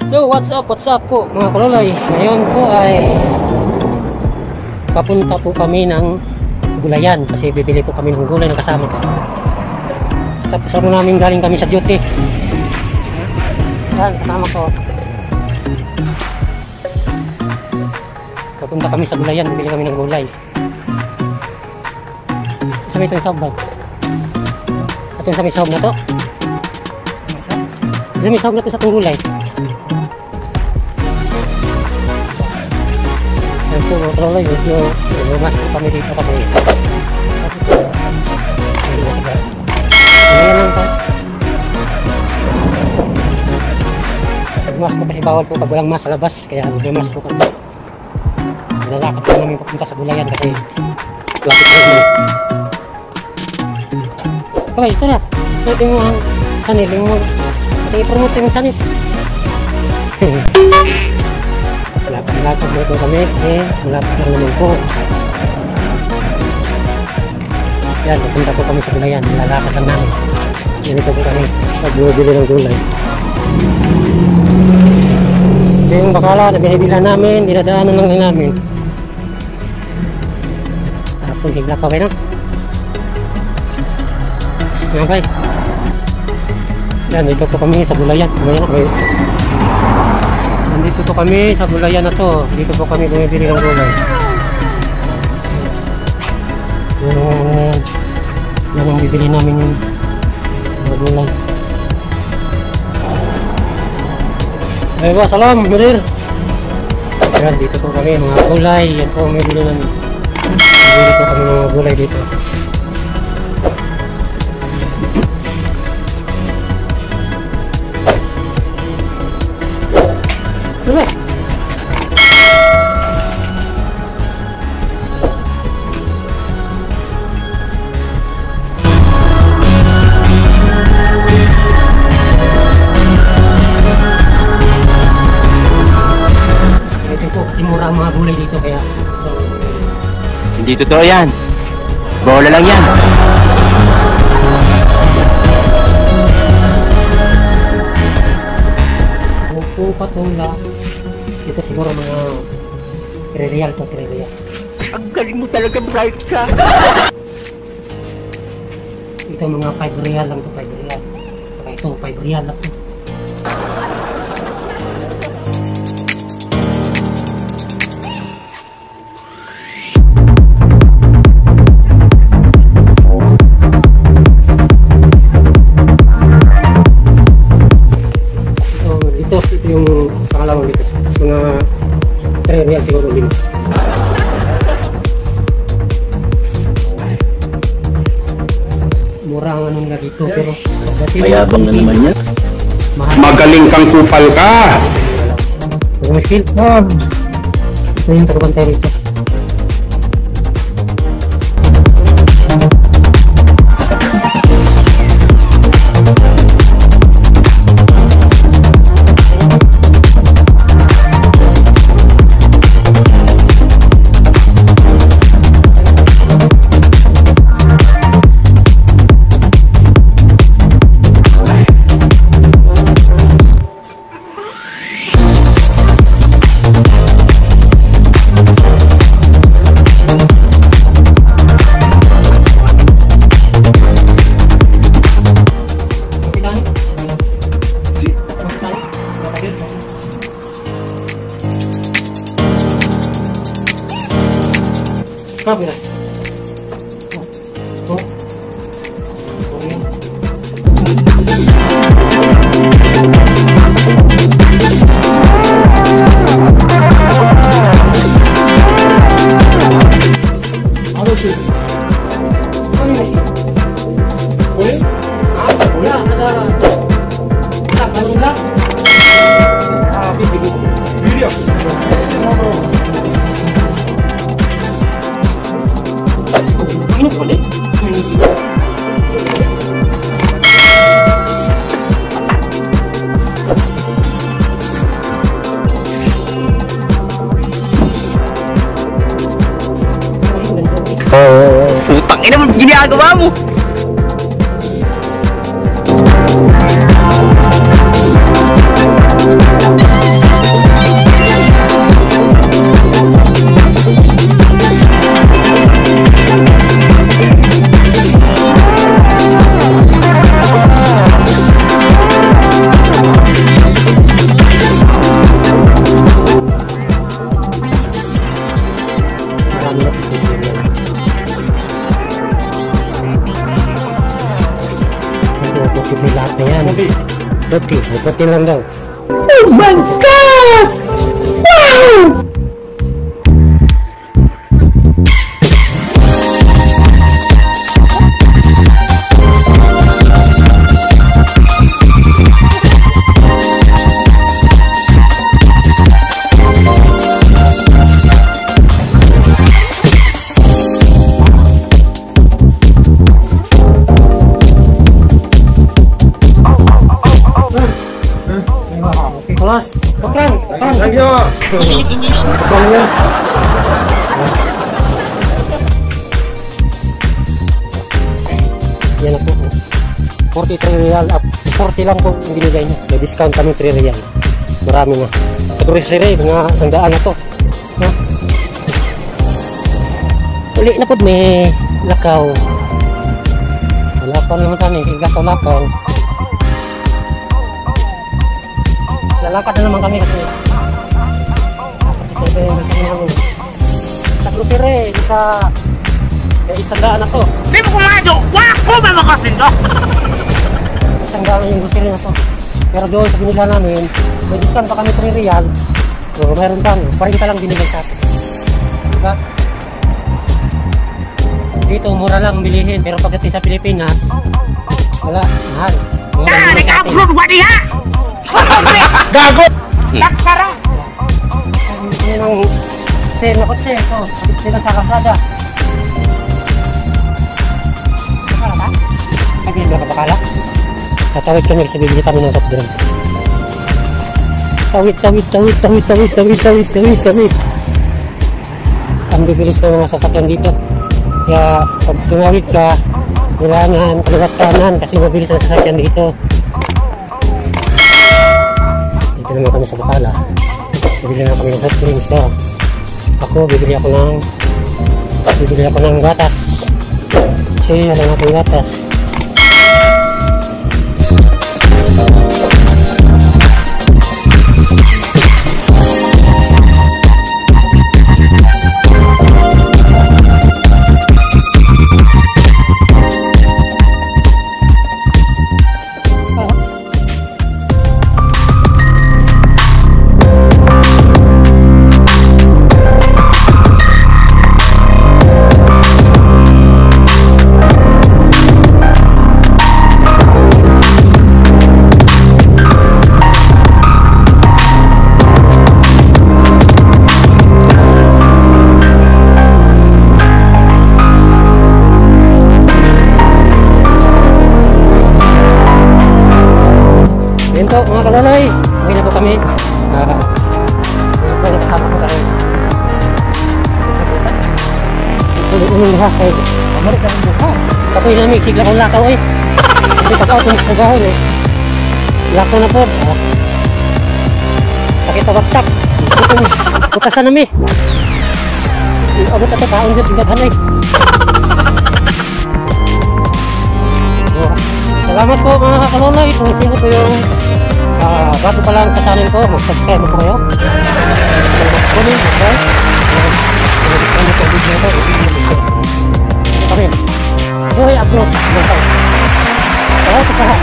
Yo, what's up po mga kaloloy. Ngayon po ay papunta po kami ng gulayan kasi bibili po kami ng gulay ng kasama ko. Tapos ano namin, galing kami sa duty. Yan, kasama ko. Papunta kami sa gulayan, bibili kami ng gulay. Sa may itong sahog ba? At yung sa may sahog na to? Sa may sahog na to sa itong gulay. Yan po mga kaloloy, medyo lumas po kami dito kasi ayan lang po. Pagmas po kasi bawal po pag walang mas sa labas, kaya lumas po kami. Nilalakad po namin papunta sa gulayan kasi lapit po kami. Okay, ito na. Ito mo ang sanil, yung i-promote yung sanil. Malapit na ito kami, malapit na naman po. Yan, pupunta po kami sa gulayan, lalakad lang namin. Ganito po kami, pag bumibili ng gulay. Ito yung bakala na binibilan namin, dinadaanan lang namin. Tapos higla pa kayo na. Yan kay. Yan, dito po kami sa gulayan. Gulayan na kayo. Nandito po kami sa gulayan na to. Dito po kami bumibili ng gulay. Yan ang bibili namin yung gulay. Ay ba, salam, Mirir. Yan, dito po kami mga gulay. Yan po bumibili namin. Bibili po kami mga gulay dito. Tuloy. Ito po kasi mura ang mga gulay dito kaya hindi totoo yan. Bola lang yan. Upo, patula. Ito siguro mga 3 real to 3 real. Ang galing mo talaga, bright ka. Ito mga 5 real lang to, 5 real. Saka ito 5 real lang to. Ito yung pangalawang dito. Mga 3 real siguro din. Mura ang ano nila dito pero mayabang na naman yan. Magaling kang kupal ka. Kung may skill, ito yung tagabantay rito. Kamera. Ano sih? Ano sih? Boleh? Boleh. Ada. Tak kalau lah. Video. Video. Ini boleh? Putang ina mo, ginagawa mo. We'll be right back. 30 lang daw. Oh my God! Wow! Kelas, tukang. Lagi oh. Tukang yan. Yan na po. 43 real up. 40 lang po ang binigay niya. May discount kami 3 real. Marami na. Sa grocery, mga 100 na to. No? Uli na po may lakaw. Lakaw naman kami. Lakaw. Lalakad na naman kami kasi sa grocery sa isang daan na to. Di mo kumadyo! Wako ba makasindo? Isang daan yung grocery na to. Pero doon sa binila namin may discount pa kami 3 real. So mayroon pang 40 lang binigay sa akin. Diba? Dito mura lang bilihin pero pagdating sa Pilipinas wala, mahal. Nag-upload ba diha? Gago! Naksara! Yan ang sale na kotse. Ito, sila sa kasada. Bakala ba? Sabihin ba ka bakala? Tatawid kami kasi bibili kami ng soft drinks. Tawid. Ang bibilis na mga sasakyan dito. Kaya pag tumawid ka, kailangan kaliwat kanan kasi mabilis ang sasakyan dito. Dito naman kami sa Bacala. Bibili na kami ng soft drinks daw. Ako, bibili ako ng gatas. Kasi wala natin gatas. Ito mga kalalay, okay na po kami. Kasama ko tayo. Ulit ha, kay Amerika ang buka. Kapoy namin, sigla kong lakaw eh. Hindi pa kao tumusagahon eh. Lakaw na po. Pakita WhatsApp. Butasan namin. Abot ito kaon dyan, tingnan eh. Salamat po mga kalalay. Kung sino po yung bago pa lang sa channel ko, mag-subscribe po kayo. Comment, subscribe. Kami. Joy Agros. Salamat po.